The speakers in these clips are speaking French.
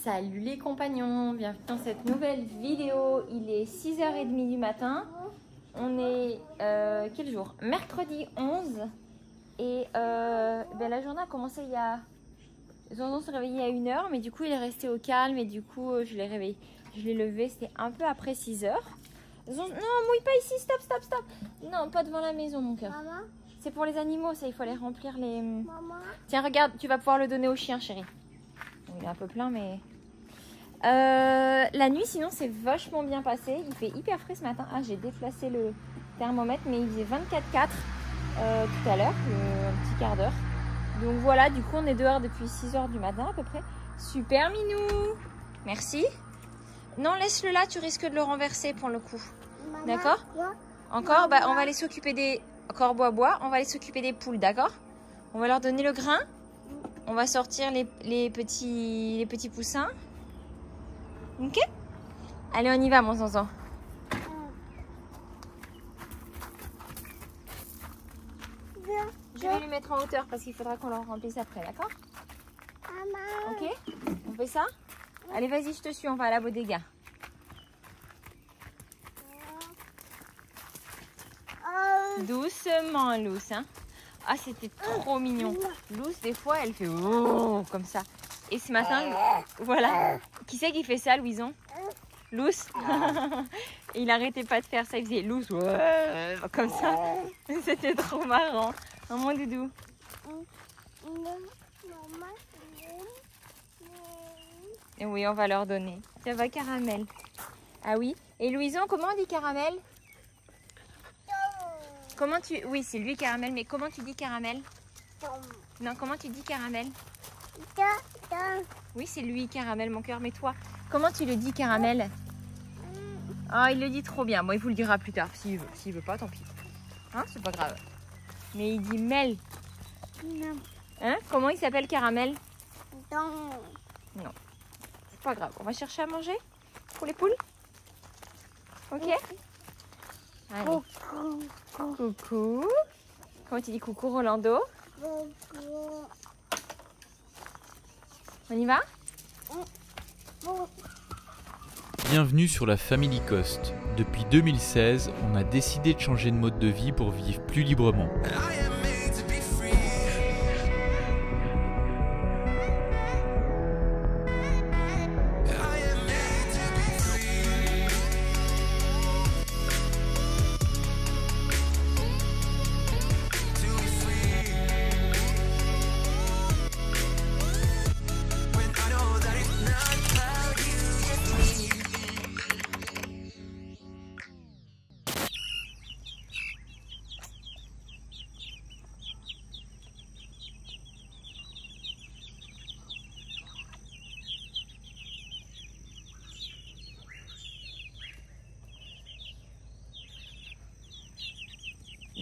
Salut les compagnons, bienvenue dans cette nouvelle vidéo. Il est 6h30 du matin. On est quel jour? Mercredi 11. Et la journée a commencé il y a... Zonzon s'est réveillé à 1h, mais du coup il est resté au calme et du coup je l'ai réveillé. Je l'ai levé, c'était un peu après 6h. Non, mouille pas ici, stop, stop, stop. Non, pas devant la maison mon cœur. C'est pour les animaux, ça, il faut aller remplir les... Maman. Tiens, regarde, tu vas pouvoir le donner au chien, chérie. Bon, il est un peu plein, mais... la nuit, sinon, c'est vachement bien passé. Il fait hyper frais ce matin. Ah, j'ai déplacé le thermomètre, mais il faisait 24,4 tout à l'heure, un petit quart d'heure. Donc voilà, du coup, on est dehors depuis 6h du matin à peu près. Super minou. Merci. Non, laisse-le là, tu risques de le renverser pour le coup. D'accord? Encore, bah, on va aller s'occuper des... Corbeau bois, on va aller s'occuper des poules, d'accord? On va leur donner le grain. On va sortir les petits poussins. Ok? Allez, on y va, mon Zonzon. Je vais lui mettre en hauteur parce qu'il faudra qu'on leur remplisse après, d'accord? Ok? On fait ça? Allez, vas-y, je te suis, on va à la bodega. Doucement, Luce, hein? Ah, c'était trop mignon. Luce, des fois, elle fait oh comme ça. Et ce matin, voilà. Qui c'est qui fait ça, Louison? Luce. Et il arrêtait pas de faire ça. Il faisait Luce, ouais, comme ça. C'était trop marrant. Oh, mon doudou. Et oui, on va leur donner. Ça va, Caramel. Ah oui. Et Louison, comment on dit Caramel? Comment tu... Oui, c'est lui Caramel, mais comment tu dis Caramel? Non, comment tu dis Caramel? Oui, c'est lui Caramel, mon cœur, mais toi, comment tu le dis Caramel? Ah, il le dit trop bien. Bon, il vous le dira plus tard, s'il veut. S'il veut pas, tant pis. Hein, c'est pas grave. Mais il dit Mel. Hein? Comment il s'appelle Caramel? Non. C'est pas grave. On va chercher à manger pour les poules? Ok? Allez. Coucou. Comment tu dis coucou, Rolando? On y va? Bienvenue sur la Family Coast. Depuis 2016, on a décidé de changer de mode de vie pour vivre plus librement.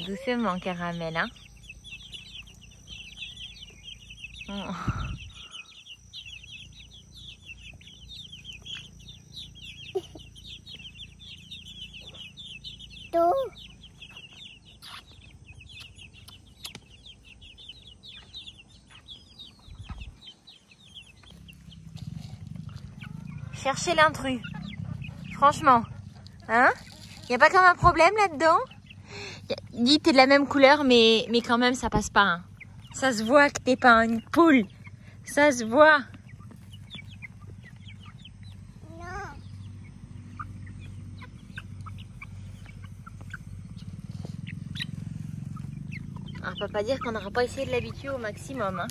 Doucement, Caramel, hein? Oh. Cherchez l'intrus. Franchement. Hein? Y a pas comme un problème là-dedans? Dis, t'es de la même couleur, mais quand même, ça passe pas. Hein. Ça se voit que t'es pas une poule. Ça se voit. Non. On peut pas dire qu'on n'aura pas essayé de l'habituer au maximum. Hein.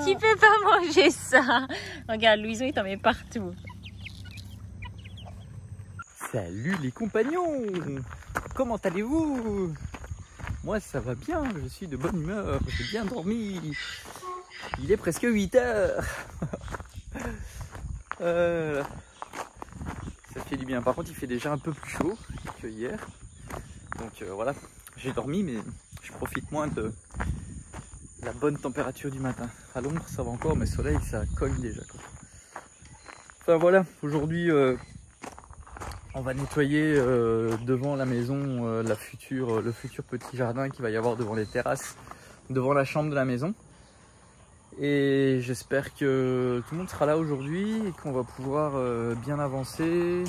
Tu peux pas manger ça. Regarde, Louison, il t'en met partout. Salut les compagnons! Comment allez-vous? Moi ça va bien, je suis de bonne humeur, j'ai bien dormi. Il est presque 8h. Ça fait du bien. Par contre il fait déjà un peu plus chaud que hier. Donc voilà, j'ai dormi mais je profite moins de la bonne température du matin. À l'ombre ça va encore, mais le soleil ça cogne déjà, quoi. Enfin voilà, aujourd'hui on va nettoyer devant la maison le futur petit jardin qu'il va y avoir devant les terrasses, devant la chambre de la maison. Et j'espère que tout le monde sera là aujourd'hui et qu'on va pouvoir bien avancer.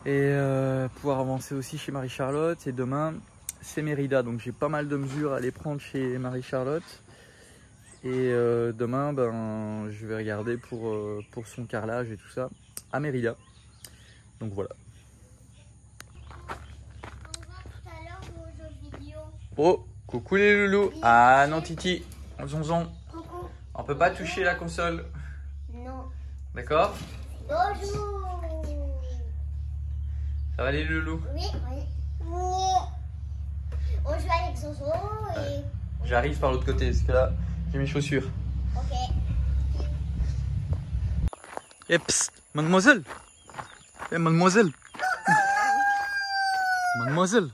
Et pouvoir avancer aussi chez Marie-Charlotte. Et demain, c'est Mérida. Donc j'ai pas mal de mesures à aller prendre chez Marie-Charlotte. Et demain, ben, je vais regarder pour son carrelage et tout ça à Mérida. Donc voilà. Oh, coucou les loulous. Ah non Titi, zonzon. Coucou. On peut pas toucher la console. Non. D'accord? Bonjour. Ça va les loulous? Oui. On joue avec Zozo et... J'arrive par l'autre côté parce que là, j'ai mes chaussures. Ok. Eh psst, mademoiselle. Eh mademoiselle. Mademoiselle.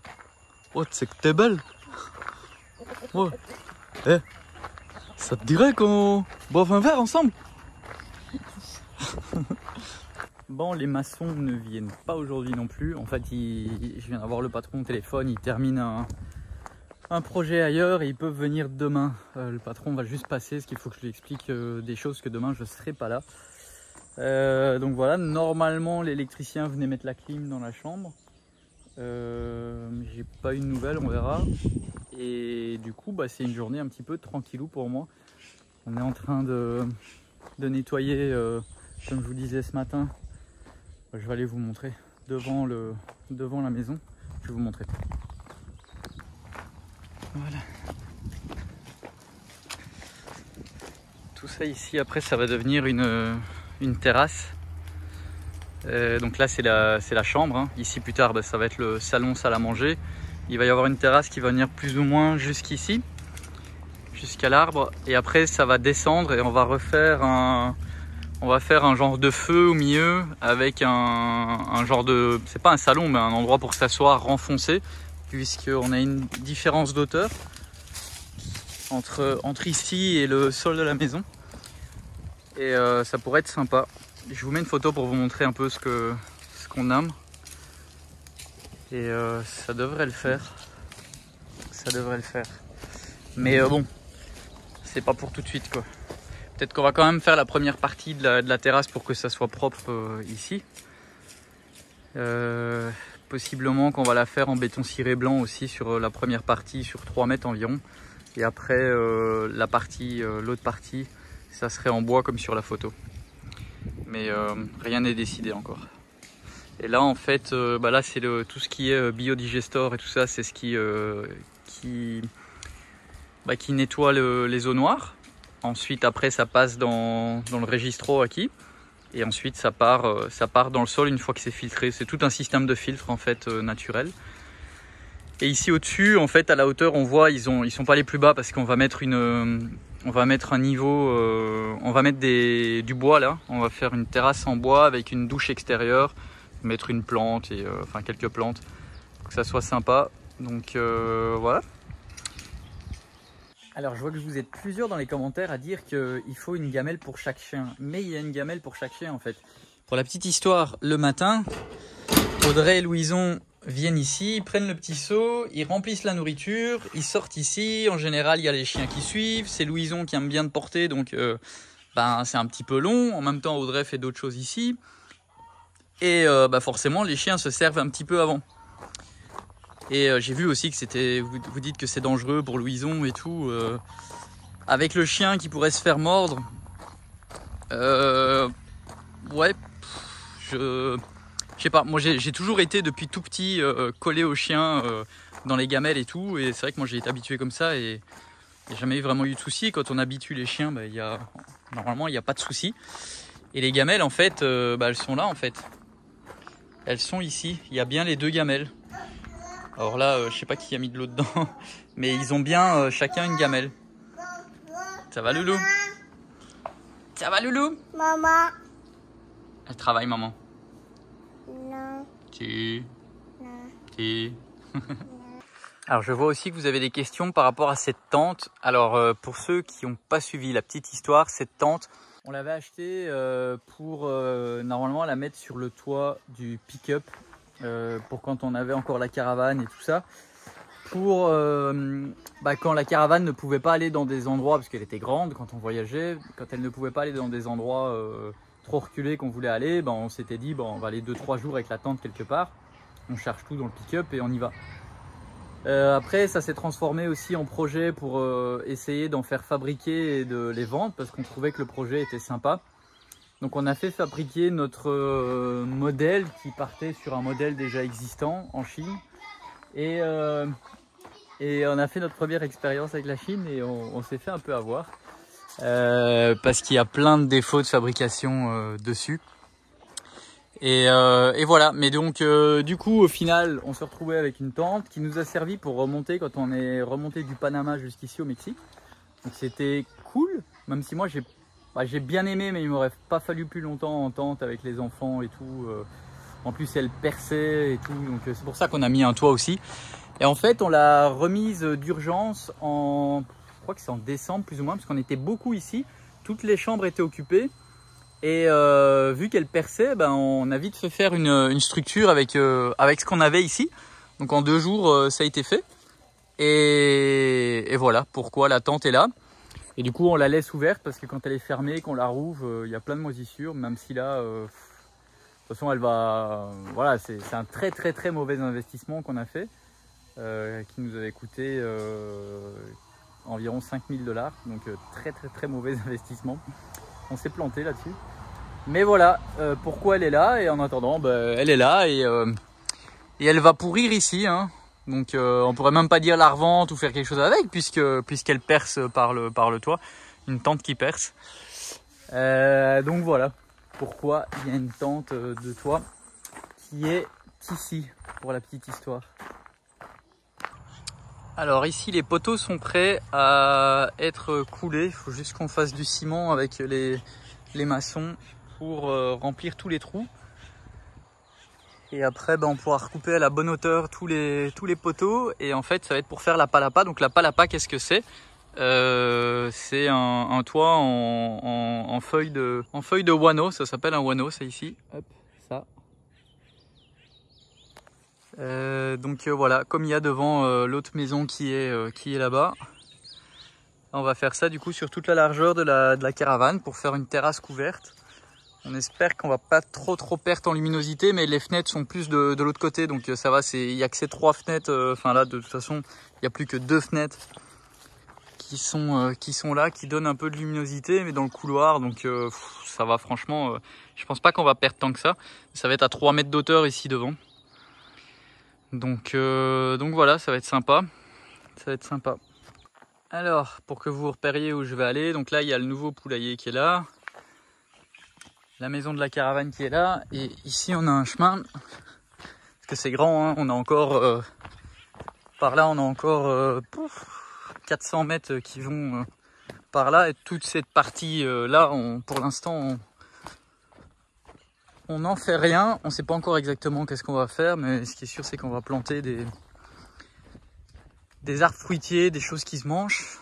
Oh, tu sais que t'es belle. Oh. Eh, ça te dirait qu'on boive un verre ensemble? Bon, les maçons ne viennent pas aujourd'hui non plus. En fait, je viens d'avoir le patron au téléphone. Il termine un projet ailleurs et ils peuvent venir demain. Le patron va juste passer, parce qu'il faut que je lui explique des choses que demain je ne serai pas là. Donc voilà, normalement l'électricien venait mettre la clim dans la chambre. J'ai pas eu de nouvelles, on verra. Et du coup, bah, c'est une journée un petit peu tranquillou pour moi. On est en train de nettoyer, comme je vous disais ce matin. Je vais aller vous montrer devant la maison. Je vais vous montrer. Voilà. Tout ça ici, après, ça va devenir une terrasse. Donc là, c'est la chambre. Hein. Ici, plus tard, bah, ça va être le salon, salle à manger. Il va y avoir une terrasse qui va venir plus ou moins jusqu'ici, jusqu'à l'arbre. Et après, ça va descendre et on va refaire faire un genre de feu au milieu avec un genre de... C'est pas un salon, mais un endroit pour s'asseoir renfoncé, puisqu'on a une différence d'auteur entre ici et le sol de la maison. Et ça pourrait être sympa. Je vous mets une photo pour vous montrer un peu ce qu'on aime. Et ça devrait le faire. Ça devrait le faire. Mais bon, c'est pas pour tout de suite quoi. Peut-être qu'on va quand même faire la première partie de la terrasse pour que ça soit propre ici. Possiblement qu'on va la faire en béton ciré blanc aussi sur la première partie, sur 3 mètres environ. Et après l'autre partie, ça serait en bois comme sur la photo. Mais rien n'est décidé encore. Et là en fait, là c'est tout ce qui est biodigestor et tout ça, c'est ce qui nettoie les eaux noires. Ensuite après ça passe dans le registro acquis. Et ensuite ça part dans le sol une fois que c'est filtré. C'est tout un système de filtre en fait naturel. Et ici au-dessus, en fait à la hauteur on voit ils sont pas allés plus bas parce qu'on va mettre un niveau, on va mettre du bois là. On va faire une terrasse en bois avec une douche extérieure, mettre une plante et enfin quelques plantes pour que ça soit sympa. Donc voilà. Alors je vois que vous êtes plusieurs dans les commentaires à dire qu'il faut une gamelle pour chaque chien. Mais il y a une gamelle pour chaque chien en fait. Pour la petite histoire, le matin, Audrey et Louison viennent ici, ils prennent le petit seau, ils remplissent la nourriture, ils sortent ici. En général, il y a les chiens qui suivent. C'est Louison qui aime bien de porter, donc c'est un petit peu long. En même temps, Audrey fait d'autres choses ici. Et forcément, les chiens se servent un petit peu avant. Et j'ai vu aussi que c'était, vous dites que c'est dangereux pour Louison et tout, avec le chien qui pourrait se faire mordre. Ouais, je sais pas, moi j'ai toujours été depuis tout petit collé au chien dans les gamelles et tout, et c'est vrai que moi j'ai été habitué comme ça et il n'y a jamais vraiment eu de soucis. Quand on habitue les chiens, normalement il n'y a pas de soucis. Et les gamelles en fait, elles sont là en fait. Elles sont ici, il y a bien les 2 gamelles. Alors là, je sais pas qui a mis de l'eau dedans, mais ils ont bien chacun une gamelle. Ça va Loulou? Ça va Loulou? Maman. Elle travaille maman. Non. Si. Non. Si. Alors je vois aussi que vous avez des questions par rapport à cette tente. Alors pour ceux qui n'ont pas suivi la petite histoire, cette tente, on l'avait achetée pour normalement la mettre sur le toit du pick-up. Pour quand on avait encore la caravane et tout ça. pour quand la caravane ne pouvait pas aller dans des endroits, parce qu'elle était grande quand on voyageait, quand elle ne pouvait pas aller dans des endroits trop reculés qu'on voulait aller, on s'était dit on va aller 2-3 jours avec la tente quelque part, on charge tout dans le pick-up et on y va. Après ça s'est transformé aussi en projet pour essayer d'en faire fabriquer et de les vendre, parce qu'on trouvait que le projet était sympa. Donc on a fait fabriquer notre modèle qui partait sur un modèle déjà existant en Chine. Et on a fait notre première expérience avec la Chine et on s'est fait un peu avoir. Parce qu'il y a plein de défauts de fabrication dessus. Et voilà, mais donc du coup au final on s'est retrouvé avec une tente qui nous a servi pour remonter quand on est remonté du Panama jusqu'ici au Mexique. Donc c'était cool, même si moi j'ai bien aimé, mais il m'aurait pas fallu plus longtemps en tente avec les enfants et tout. En plus elle perçait et tout, donc c'est pour ça qu'on a mis un toit aussi. Et en fait on l'a remise d'urgence je crois que c'est en décembre plus ou moins, parce qu'on était beaucoup ici, toutes les chambres étaient occupées. Et vu qu'elle perçait, on a vite fait faire une structure avec ce qu'on avait ici. Donc en 2 jours ça a été fait. Et voilà pourquoi la tente est là. Et du coup on la laisse ouverte parce que quand elle est fermée, qu'on la rouvre, il y a plein de moisissures, même si là de toute façon elle va, voilà, c'est un très très très mauvais investissement qu'on a fait, qui nous avait coûté environ 5000 $, donc très très très mauvais investissement. On s'est planté là-dessus, mais voilà pourquoi elle est là. Et en attendant elle est là et elle va pourrir ici, hein. Donc on pourrait même pas dire la revente ou faire quelque chose avec, puisqu'elle perce par le toit, une tente qui perce. Donc voilà pourquoi il y a une tente de toit qui est ici, pour la petite histoire. Alors ici les poteaux sont prêts à être coulés, il faut juste qu'on fasse du ciment avec les maçons pour remplir tous les trous. Et après on pourra recouper à la bonne hauteur tous les poteaux, et en fait ça va être pour faire la palapa. Donc la palapa, qu'est-ce que c'est? C'est un toit en feuille de guano, ça s'appelle un guano, c'est ici. Hop, ça. Donc voilà, comme il y a devant l'autre maison qui est là-bas, on va faire ça du coup sur toute la largeur de la caravane pour faire une terrasse couverte. On espère qu'on va pas trop perdre en luminosité, mais les fenêtres sont plus de l'autre côté, donc ça va, il y a que ces 3 fenêtres, enfin là de toute façon il n'y a plus que 2 fenêtres qui sont là, qui donnent un peu de luminosité, mais dans le couloir, donc ça va, franchement, je pense pas qu'on va perdre tant que ça. Ça va être à 3 mètres d'auteur ici devant. Donc voilà, ça va être sympa. Ça va être sympa. Alors, pour que vous repériez où je vais aller, donc là il y a le nouveau poulailler qui est là. La maison de la caravane qui est là, et ici on a un chemin, parce que c'est grand, hein, on a encore, par là on a encore 400 mètres qui vont par là, et toute cette partie là, pour l'instant on n'en fait rien, on ne sait pas encore exactement qu'est-ce qu'on va faire, mais ce qui est sûr c'est qu'on va planter des arbres fruitiers, des choses qui se mangent.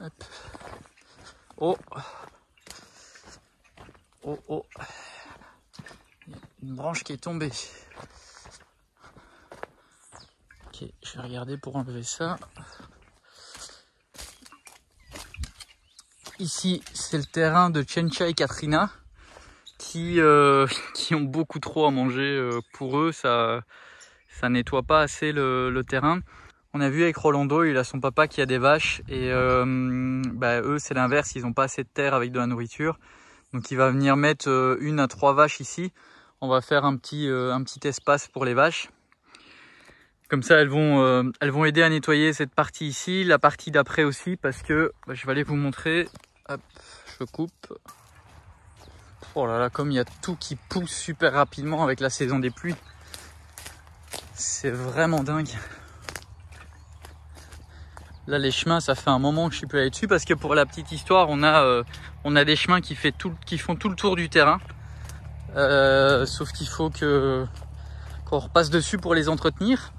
Hop. Oh, oh, oh, une branche qui est tombée. Ok, je vais regarder pour enlever ça. Ici, c'est le terrain de Chencha et Katrina qui ont beaucoup trop à manger pour eux. Ça nettoie pas assez le terrain. On a vu avec Rolando, il a son papa qui a des vaches, et eux c'est l'inverse, ils n'ont pas assez de terre avec de la nourriture. Donc il va venir mettre 1 à 3 vaches ici. On va faire un petit espace pour les vaches. Comme ça elles vont aider à nettoyer cette partie ici, la partie d'après aussi, parce que je vais aller vous montrer. Hop, je coupe. Oh là là, comme il y a tout qui pousse super rapidement avec la saison des pluies. C'est vraiment dingue. Là les chemins, ça fait un moment que je suis plus allé dessus, parce que pour la petite histoire, on a des chemins qui font tout le tour du terrain. Sauf qu'il faut qu'on repasse dessus pour les entretenir.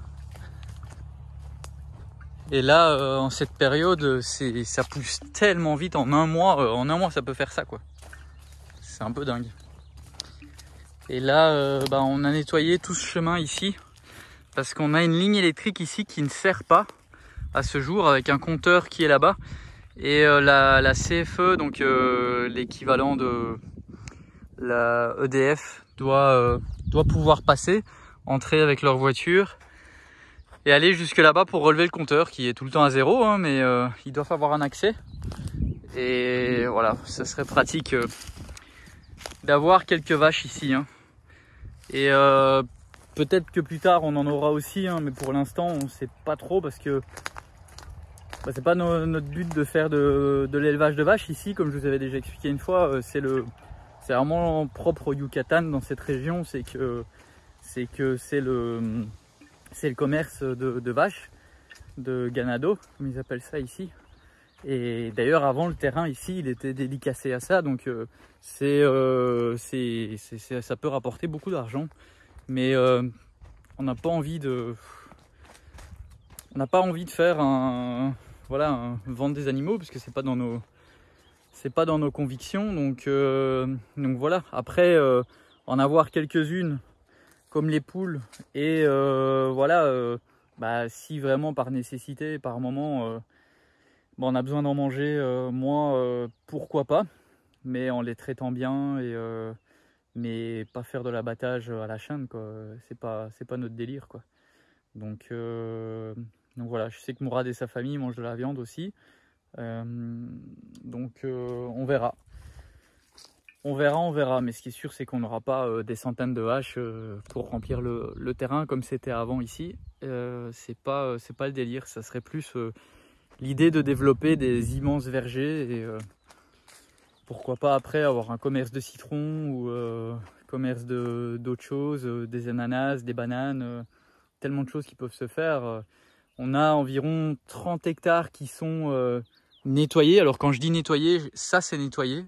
Et là, en cette période, ça pousse tellement vite. En un mois, ça peut faire ça, quoi. C'est un peu dingue. Et là, on a nettoyé tout ce chemin ici. parce qu'on a une ligne électrique ici qui ne sert pas à ce jour, avec un compteur qui est là-bas. Et la CFE, donc l'équivalent de la EDF, doit pouvoir passer, entrer avec leur voiture et aller jusque là-bas pour relever le compteur qui est tout le temps à 0, hein, mais ils doivent avoir un accès. Et voilà, ça serait pratique d'avoir quelques vaches ici, hein. Et peut-être que plus tard on en aura aussi, hein, mais pour l'instant on ne sait pas trop, parce que bah, c'est pas notre but de faire de l'élevage de vaches ici. Comme je vous avais déjà expliqué une fois, c'est vraiment propre au Yucatan, dans cette région, c'est le commerce de vaches, de ganado, comme ils appellent ça ici. Et d'ailleurs, avant, le terrain ici, il était dédicacé à ça, donc ça peut rapporter beaucoup d'argent. Mais on n'a pas envie de faire vendre des animaux, parce que c'est pas dans nos convictions. Donc voilà. Après, en avoir quelques-unes comme les poules, et si vraiment par nécessité, par moment, on a besoin d'en manger, pourquoi pas, mais en les traitant bien, mais pas faire de l'abattage à la chaîne, quoi. C'est pas notre délire, quoi. Donc voilà, je sais que Mourad et sa famille mangent de la viande aussi, on verra. On verra, mais ce qui est sûr, c'est qu'on n'aura pas des centaines de vaches pour remplir le terrain comme c'était avant ici. C'est pas le délire, ça serait plus l'idée de développer des immenses vergers, et pourquoi pas après avoir un commerce de citron, ou commerce d'autres choses, des ananas, des bananes, tellement de choses qui peuvent se faire. On a environ 30 hectares qui sont nettoyés. Alors quand je dis nettoyer, ça c'est nettoyé.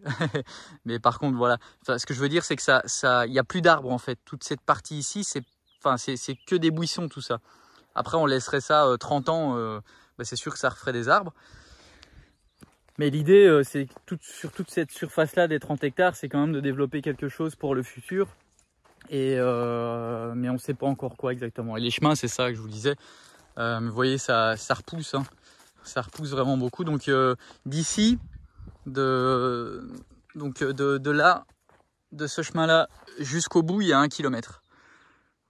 Mais par contre voilà, ce que je veux dire, c'est que il n'y a plus d'arbres en fait. Toute cette partie ici, c'est que des buissons, tout ça. Après on laisserait ça 30 ans, c'est sûr que ça referait des arbres. Mais l'idée, c'est sur toute cette surface-là des 30 hectares, c'est quand même de développer quelque chose pour le futur. Mais on ne sait pas encore quoi exactement. Et les chemins, c'est ça que je vous disais. Mais vous voyez, ça repousse, hein. Ça repousse vraiment beaucoup. Donc d'ici, de ce chemin-là jusqu'au bout, il y a 1 kilomètre.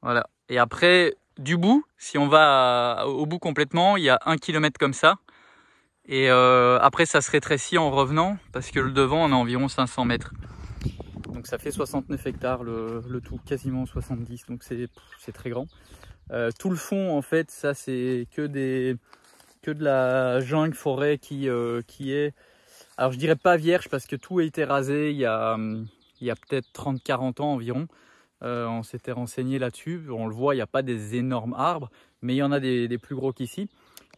Voilà. Et après, du bout, si on va au bout complètement, il y a 1 kilomètre comme ça. Et après, ça se rétrécit en revenant, parce que le devant, on a environ 500 mètres. Donc ça fait 69 hectares le tout, quasiment 70. Donc c'est très grand. Tout le fond, en fait, ça c'est que de la jungle forêt qui est, alors je dirais pas vierge, parce que tout a été rasé il y a peut-être 30-40 ans environ. On s'était renseigné là-dessus. On le voit, il n'y a pas des énormes arbres, mais il y en a des plus gros qu'ici.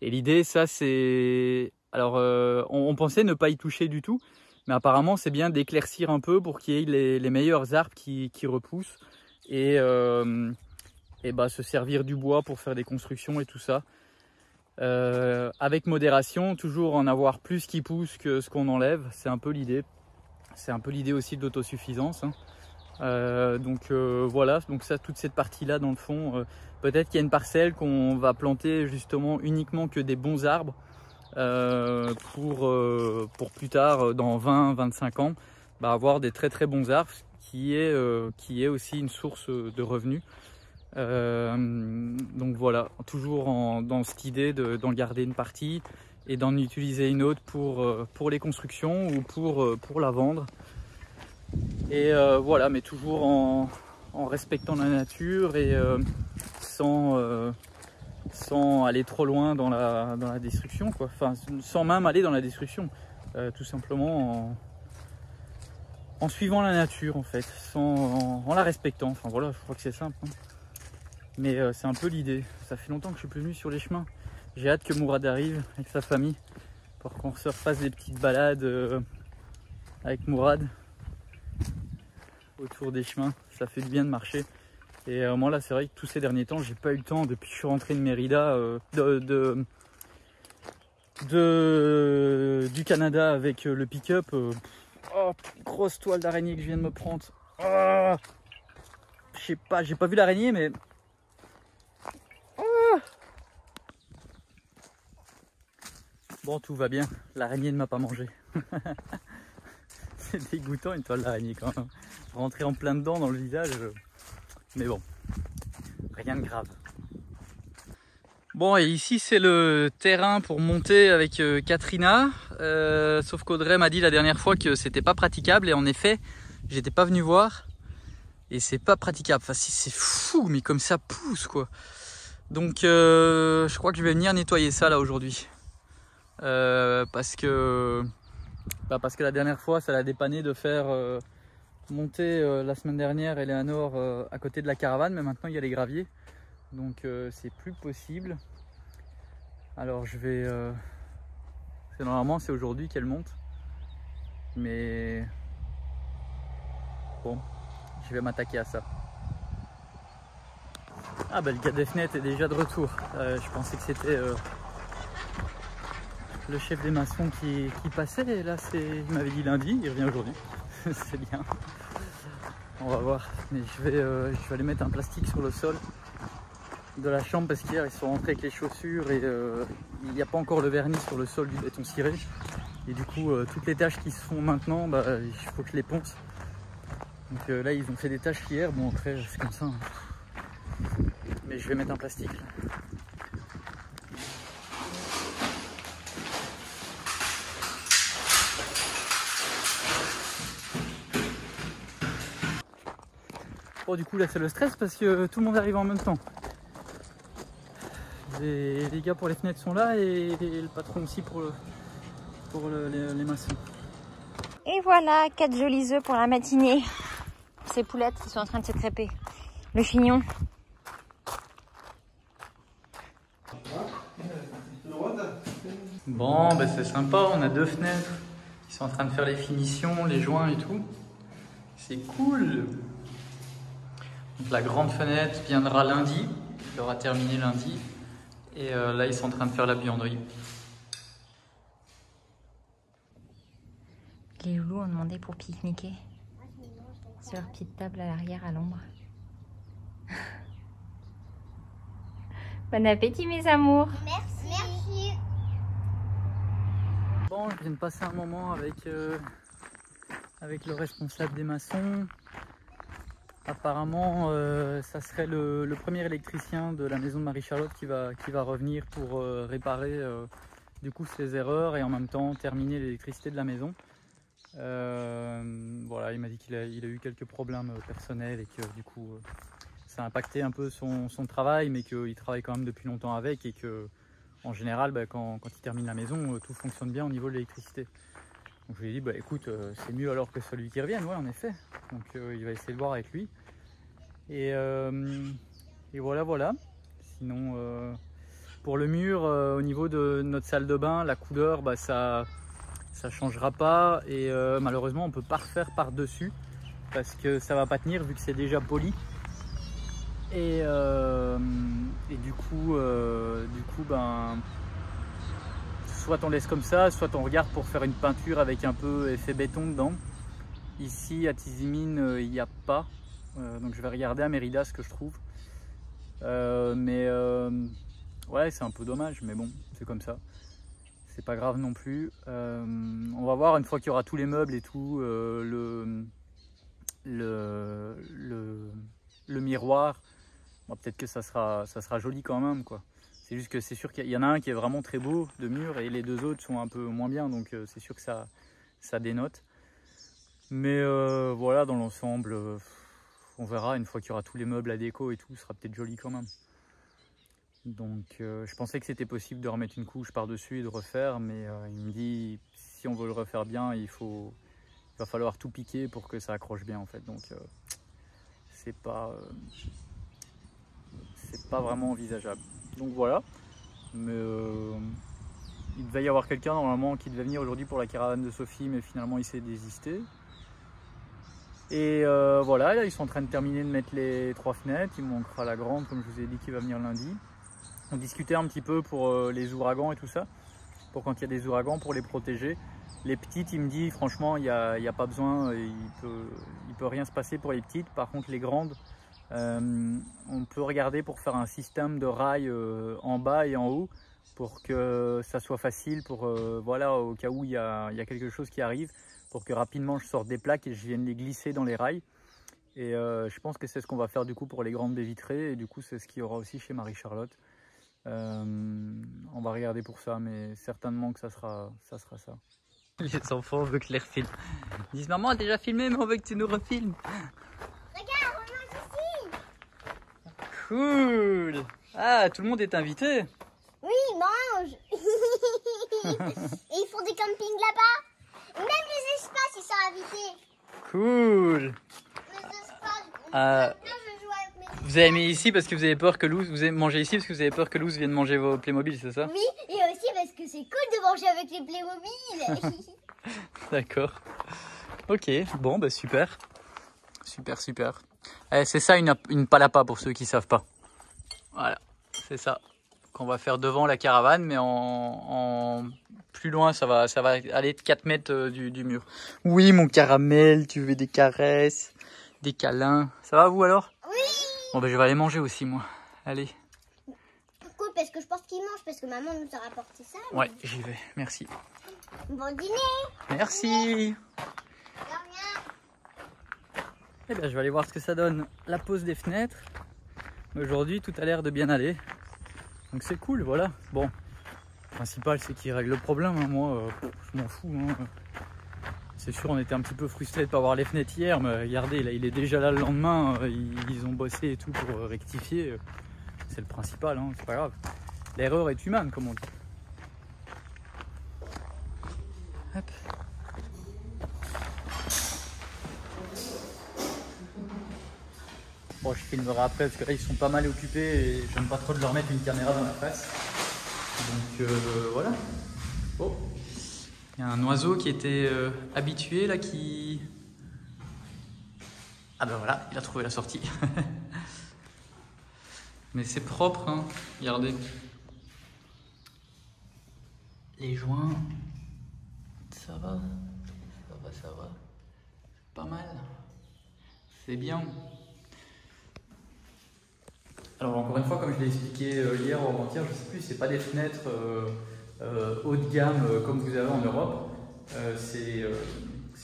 Et l'idée, ça c'est, alors on pensait ne pas y toucher du tout, mais apparemment c'est bien d'éclaircir un peu pour qu'il y ait les meilleurs arbres qui repoussent, et se servir du bois pour faire des constructions et tout ça. Avec modération, toujours en avoir plus qui pousse que ce qu'on enlève, c'est un peu l'idée. C'est un peu l'idée aussi de l'autosuffisance, hein. Voilà, donc ça, toute cette partie-là dans le fond, peut-être qu'il y a une parcelle qu'on va planter justement uniquement que des bons arbres, pour plus tard, dans 20-25 ans, avoir des très très bons arbres, qui est aussi une source de revenus. Donc voilà, toujours dans cette idée d'en garder une partie et d'en utiliser une autre pour les constructions, ou pour la vendre. Et voilà, mais toujours en respectant la nature, et sans aller trop loin dans la destruction, quoi. Enfin, sans même aller dans la destruction, tout simplement en suivant la nature, en fait, en la respectant. Enfin voilà, je crois que c'est simple, hein. Mais c'est un peu l'idée. Ça fait longtemps que je suis plus venu sur les chemins. J'ai hâte que Mourad arrive avec sa famille pour qu'on se refasse des petites balades avec Mourad autour des chemins. Ça fait du bien de marcher. Et moi là, c'est vrai que tous ces derniers temps, j'ai pas eu le temps, depuis que je suis rentré de Mérida, du Canada avec le pick-up. Grosse toile d'araignée que je viens de me prendre. Je sais pas, j'ai pas vu l'araignée, mais Bon, tout va bien. L'araignée ne m'a pas mangé. C'est dégoûtant une toile d'araignée quand même. Rentrer en plein dedans dans le visage. Mais bon, rien de grave. Bon, et ici c'est le terrain pour monter avec Katrina. Sauf qu'Audrey m'a dit la dernière fois que c'était pas praticable. Et en effet, j'étais pas venu voir. Et c'est pas praticable. Enfin, c'est fou, mais comme ça pousse quoi. Donc je crois que je vais venir nettoyer ça là aujourd'hui. Parce que la dernière fois ça l'a dépanné de faire monter la semaine dernière Eleanor à côté de la caravane, mais maintenant il y a les graviers, donc c'est plus possible. Alors je vais normalement c'est aujourd'hui qu'elle monte, mais bon, je vais m'attaquer à ça. Ah bah le gars des fenêtres est déjà de retour. Je pensais que c'était le chef des maçons qui passait, et là il m'avait dit lundi, il revient aujourd'hui. C'est bien. On va voir. Mais je vais aller mettre un plastique sur le sol de la chambre parce qu'hier ils sont rentrés avec les chaussures et il n'y a pas encore le vernis sur le sol du béton ciré. Et du coup toutes les tâches qui se font maintenant, il faut que je les ponce. Donc là ils ont fait des tâches hier, bon après c'est comme ça. Hein. Mais je vais mettre un plastique là. Bon, du coup là c'est le stress parce que tout le monde arrive en même temps. Les gars pour les fenêtres sont là et le patron aussi pour les maçons. Et voilà, 4 jolis œufs pour la matinée. Ces poulettes qui sont en train de se crêper. Le chignon. Bon, c'est sympa, on a 2 fenêtres. Ils sont en train de faire les finitions, les joints et tout. C'est cool. Donc la grande fenêtre viendra lundi, il aura terminé lundi. Et là ils sont en train de faire la buanderie. Les loulous ont demandé pour pique-niquer sur leur petite table à l'arrière à l'ombre. Bon appétit mes amours. Merci. Merci. Bon, je viens de passer un moment avec le responsable des maçons. Apparemment, ça serait le premier électricien de la maison de Marie-Charlotte qui va revenir pour réparer du coup ses erreurs et en même temps terminer l'électricité de la maison. Voilà, il m'a dit qu'il a eu quelques problèmes personnels et que du coup ça a impacté un peu son travail, mais qu'il travaille quand même depuis longtemps avec et que en général, quand il termine la maison, tout fonctionne bien au niveau de l'électricité. Donc je lui ai dit, écoute, c'est mieux alors que celui qui revienne, ouais, en effet. Donc il va essayer de voir avec lui. Et voilà. Sinon, pour le mur, au niveau de notre salle de bain, la couleur, ça changera pas. Et malheureusement, on peut pas refaire par-dessus parce que ça va pas tenir vu que c'est déjà poli. Et du coup, soit on laisse comme ça, soit on regarde pour faire une peinture avec un peu effet béton dedans. Ici à Tizimin, il n'y a pas, donc je vais regarder à Mérida ce que je trouve. Ouais, c'est un peu dommage, mais bon, c'est comme ça. C'est pas grave non plus. On va voir une fois qu'il y aura tous les meubles et tout, le miroir. Bon, peut-être que ça sera joli quand même, quoi. C'est juste que c'est sûr qu'il y en a un qui est vraiment très beau de mur et les 2 autres sont un peu moins bien, donc c'est sûr que ça dénote. Mais voilà, dans l'ensemble, on verra une fois qu'il y aura tous les meubles à déco et tout, ce sera peut-être joli quand même. Donc je pensais que c'était possible de remettre une couche par-dessus et de refaire, mais il me dit si on veut le refaire bien, il va falloir tout piquer pour que ça accroche bien en fait. Donc c'est pas vraiment envisageable. Donc voilà, mais il devait y avoir quelqu'un normalement qui devait venir aujourd'hui pour la caravane de Sophie, mais finalement il s'est désisté. Et voilà, là ils sont en train de terminer de mettre les 3 fenêtres, il manquera la grande comme je vous ai dit qui va venir lundi. On discutait un petit peu pour les ouragans et tout ça, pour quand il y a des ouragans, pour les protéger. Les petites, il me dit franchement il n'y a pas besoin, il peut rien se passer pour les petites. Par contre les grandes, on peut regarder pour faire un système de rails en bas et en haut pour que ça soit facile, pour voilà, au cas où il y a quelque chose qui arrive, pour que rapidement je sorte des plaques et je vienne les glisser dans les rails. Et je pense que c'est ce qu'on va faire du coup pour les grandes baies vitrées, et du coup c'est ce qu'il y aura aussi chez Marie-Charlotte. On va regarder pour ça, mais certainement que ça sera ça. Les enfants veulent que les refilme. Ils disent maman a déjà filmé, mais on veut que tu nous refilmes. Regarde, on mange ici. Cool. Ah, tout le monde est invité. Oui, ils mangent. Et ils font des campings là-bas. Même les espaces, ils sont invités. Cool. Les espaces. Euh, Là, je joue avec mes... Vous avez mis ici parce que vous avez peur que Luz, vous avez mangé ici parce que vous avez peur que Luz vienne manger vos Playmobil, c'est ça? Oui, et aussi parce que c'est cool de manger avec les Playmobil. D'accord. Ok, bon, bah super. Super. C'est ça une palapa pour ceux qui savent pas. Voilà, c'est ça qu'on va faire devant la caravane, mais en plus loin, ça va aller de 4 mètres du mur. Oui, mon caramel, tu veux des caresses, des câlins. Ça va vous alors? Oui. Bon, bah je vais aller manger aussi, moi. Allez. Cool, parce que je pense qu'ils mangent, parce que maman nous a rapporté ça. Ouais, j'y vais. Merci. Bon dîner. Merci. De rien. Eh bien, je vais aller voir ce que ça donne, la pose des fenêtres. Aujourd'hui, tout a l'air de bien aller. Donc c'est cool, voilà. Bon, le principal, c'est qu'il règle le problème. Hein. Moi, je m'en fous. Hein. C'est sûr, on était un petit peu frustrés de ne pas voir les fenêtres hier, mais regardez, là, il est déjà là le lendemain. Ils ont bossé et tout pour rectifier. C'est le principal, hein. C'est pas grave. L'erreur est humaine, comme on dit. Hop. Bon, je filmerai après parce que là ils sont pas mal occupés et j'aime pas trop de leur mettre une caméra dans la face. Donc voilà. Oh, il y a un oiseau qui était habitué là qui... Ah ben voilà, il a trouvé la sortie. Mais c'est propre, hein. Regardez. Les joints, ça va. Pas mal. C'est bien. Alors encore une fois, comme je l'ai expliqué hier ou avant-hier, je ne sais plus, c'est pas des fenêtres haut de gamme comme vous avez en Europe. C'est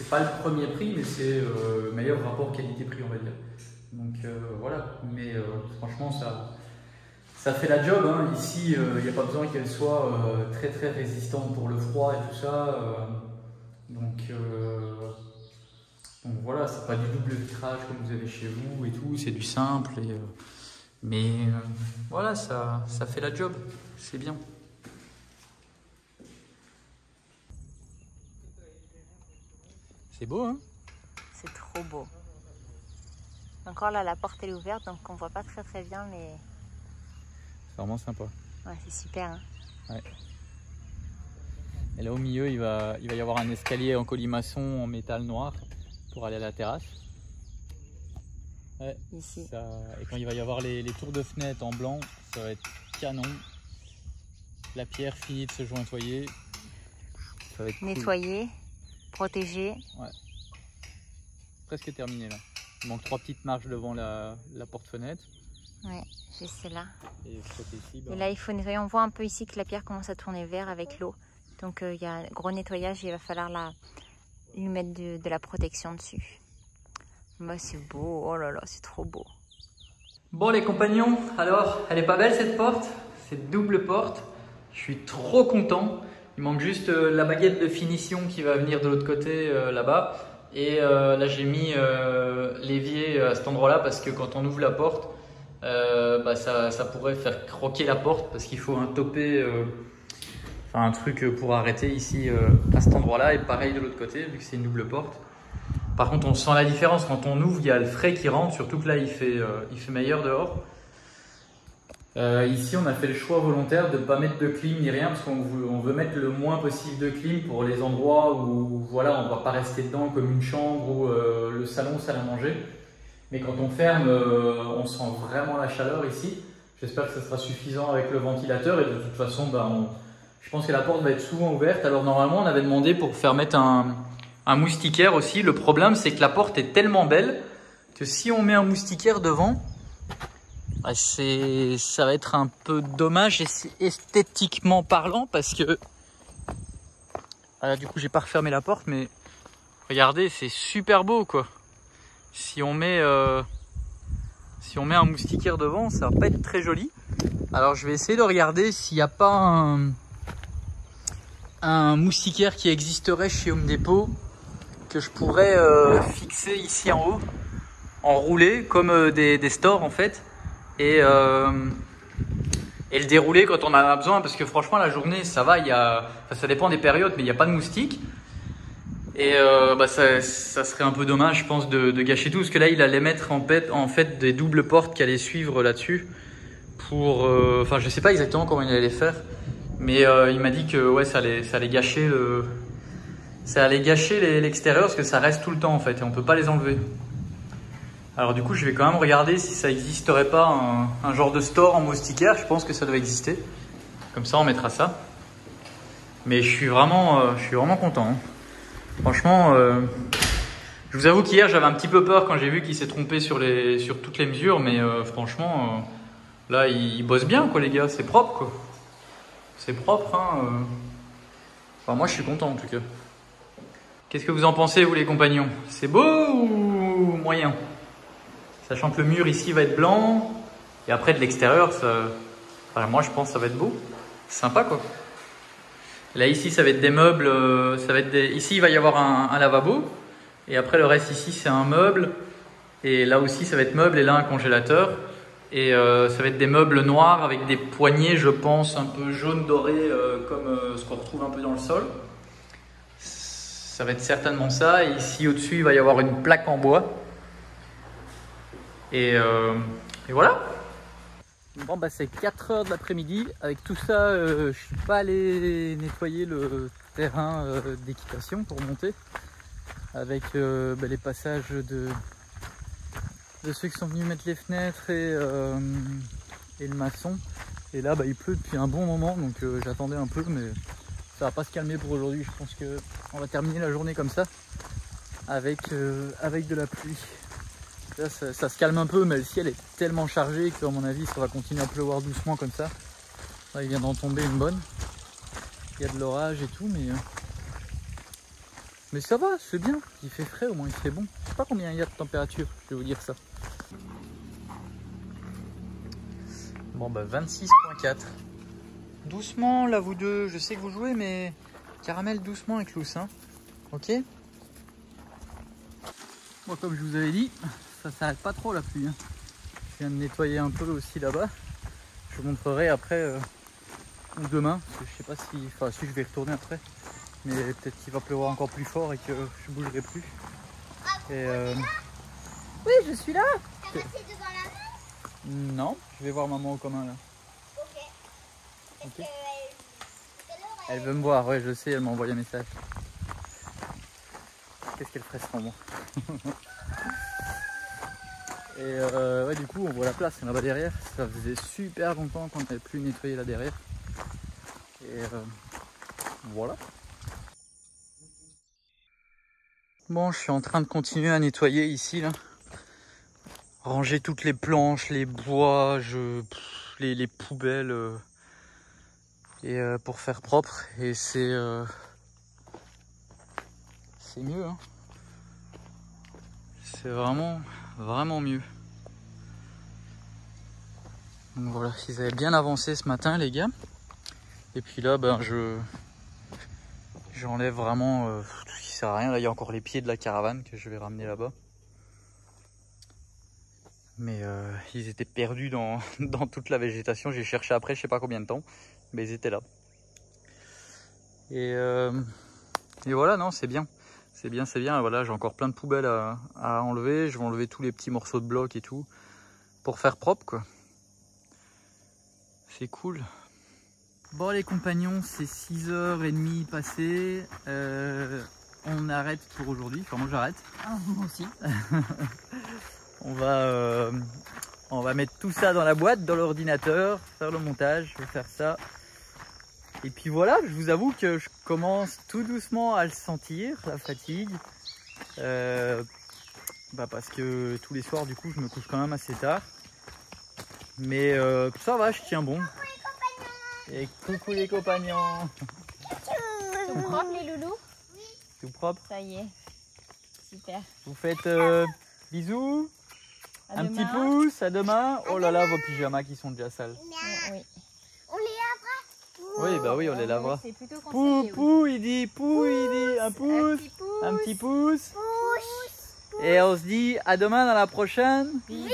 pas le premier prix, mais c'est meilleur rapport qualité-prix, on va dire. Donc voilà, mais franchement ça fait la job. Hein. Ici, il n'y a pas besoin qu'elle soit très résistante pour le froid et tout ça. Donc voilà, c'est pas du double vitrage comme vous avez chez vous et tout, c'est du simple. Mais voilà, ça fait la job, c'est bien. C'est beau, hein? C'est trop beau. Encore là, la porte elle est ouverte, donc on voit pas très bien, mais... C'est vraiment sympa. Ouais, c'est super, hein? Ouais. Et là au milieu, il va y avoir un escalier en colimaçon en métal noir pour aller à la terrasse. Ouais, ici. Et quand il va y avoir les tours de fenêtre en blanc, ça va être canon. La pierre finit de se jointoyer. Ça va être nettoyer, cool. Protéger. Ouais. Presque terminé là. Il manque 3 petites marches devant la porte-fenêtre. Ouais, juste celle-là. Et ici, et là, il faut nettoyer. On voit un peu ici que la pierre commence à tourner vert avec l'eau. Donc il y a un gros nettoyage et il va falloir lui mettre de la protection dessus. Bah, c'est beau, oh là là, c'est trop beau. Bon les compagnons, alors elle est pas belle cette porte, cette double porte. Je suis trop content. Il manque juste la baguette de finition qui va venir de l'autre côté là-bas. Et là j'ai mis l'évier à cet endroit-là parce que quand on ouvre la porte, ça pourrait faire croquer la porte parce qu'il faut un topé, un truc pour arrêter ici à cet endroit-là. Et pareil de l'autre côté vu que c'est une double porte. Par contre, on sent la différence quand on ouvre, il y a le frais qui rentre, surtout que là, il fait meilleur dehors. Ici, on a fait le choix volontaire de ne pas mettre de clim ni rien, parce qu'on veut mettre le moins possible de clim pour les endroits où voilà, on ne va pas rester dedans comme une chambre ou le salon, salle à manger. Mais quand on ferme, on sent vraiment la chaleur ici. J'espère que ça sera suffisant avec le ventilateur et de toute façon, je pense que la porte va être souvent ouverte. Alors normalement, on avait demandé pour faire mettre un moustiquaire aussi. Le problème, c'est que la porte est tellement belle que si on met un moustiquaire devant, Ça va être un peu dommage esthétiquement parlant parce que du coup j'ai pas refermé la porte, mais regardez, c'est super beau quoi. Si on met un moustiquaire devant, ça va pas être très joli. Alors je vais essayer de regarder s'il n'y a pas un moustiquaire qui existerait chez Home Depot que je pourrais fixer ici en haut, enroulé comme des stores en fait, et le dérouler quand on en a besoin, parce que franchement la journée ça va, ça dépend des périodes, mais il n'y a pas de moustiques. Et ça serait un peu dommage, je pense, de gâcher tout, parce que là il allait mettre en fait des doubles portes qui allaient suivre là-dessus pour, enfin je sais pas exactement comment il allait faire, mais il m'a dit que ouais ça allait gâcher l'extérieur, parce que ça reste tout le temps en fait et on peut pas les enlever. Alors du coup je vais quand même regarder si ça existerait pas un genre de store en moustiquaire. Je pense que ça doit exister, comme ça on mettra ça. Mais je suis vraiment content hein. Franchement, je vous avoue qu'hier j'avais un petit peu peur quand j'ai vu qu'il s'est trompé sur toutes les mesures, mais franchement, là il bosse bien quoi les gars, c'est propre quoi. C'est propre hein. Enfin moi je suis content en tout cas. Qu'est-ce que vous en pensez vous les compagnons? C'est beau ou moyen? Sachant que le mur ici va être blanc, et après de l'extérieur, enfin, moi je pense que ça va être beau. C'est sympa quoi. Là ici ça va être des meubles, ici il va y avoir un lavabo, et après le reste ici c'est un meuble, et là aussi ça va être meuble, et là un congélateur, et ça va être des meubles noirs avec des poignées je pense un peu jaune doré comme ce qu'on retrouve un peu dans le sol. Ça va être certainement ça, et ici au-dessus il va y avoir une plaque en bois, et voilà. Bon bah c'est 4 h de l'après-midi. Avec tout ça, je suis pas allé nettoyer le terrain d'équitation pour monter. Avec les passages de ceux qui sont venus mettre les fenêtres et le maçon. Et là il pleut depuis un bon moment, donc j'attendais un peu, mais ça va pas se calmer pour aujourd'hui. Je pense qu'on va terminer la journée comme ça, avec de la pluie. Là, ça se calme un peu, mais le ciel est tellement chargé qu'à mon avis ça va continuer à pleuvoir doucement comme ça. Là il vient d'en tomber une bonne. Il y a de l'orage et tout, mais ça va, c'est bien. Il fait frais, au moins il fait bon. Je sais pas combien il y a de température, je vais vous dire ça. Bon bah 26.4. Doucement là vous deux, je sais que vous jouez, mais caramel doucement avec Luce, hein. Ok. Moi comme je vous avais dit, ça s'arrête pas trop la pluie hein. Je viens de nettoyer un peu aussi là-bas. Je vous montrerai après ou demain, parce que je sais pas si je vais retourner après, mais peut-être qu'il va pleuvoir encore plus fort et que je bougerai plus. Et oui, je suis là. T'as passé devant la main? Non, je vais voir maman au commun là. Ok. Parce Ok. que tout à l'heure, Elle veut me voir, ouais je sais, elle m'a envoyé un message. Qu'est-ce qu'elle ferait sans moi? Et ouais, du coup on voit la place là-bas derrière. Ça faisait super longtemps qu'on n'avait plus nettoyé là derrière. Et voilà. Bon, je suis en train de continuer à nettoyer ici là. Ranger toutes les planches, les bois, les poubelles et pour faire propre. Et c'est mieux hein. C'est vraiment mieux. Donc voilà, ils avaient bien avancé ce matin les gars. Et puis là j'enlève vraiment tout ce qui sert à rien. Là il y a encore les pieds de la caravane que je vais ramener là-bas. Mais ils étaient perdus dans toute la végétation. J'ai cherché après je sais pas combien de temps, mais ils étaient là. Et voilà, non c'est bien. C'est bien. Voilà, j'ai encore plein de poubelles à enlever. Je vais enlever tous les petits morceaux de blocs et tout pour faire propre quoi. C'est cool. Bon les compagnons, c'est 6h30 passées. On arrête pour aujourd'hui. Enfin moi j'arrête. Ah, moi aussi. On va mettre tout ça dans la boîte, dans l'ordinateur, faire le montage, je vais faire ça. Et puis voilà, je vous avoue que je commence tout doucement à le sentir, la fatigue. Parce que tous les soirs, du coup, je me couche quand même assez tard. Mais ça va, je tiens bon. Et coucou les compagnons. Tout propre les loulous? Tout propre. Ça y est. Super. Vous faites bisous. À Un demain. petit pouce, à demain. Oh là là, vos pyjamas qui sont déjà sales. Oui. On les lavera. Oui, bah oui, on les lavera. C'est plutôt Pou, conseillé. oui. pou, il dit, pou, il dit, un pouce, petit pouce. un petit pouce. Et on se dit à demain dans la prochaine. Vidéo.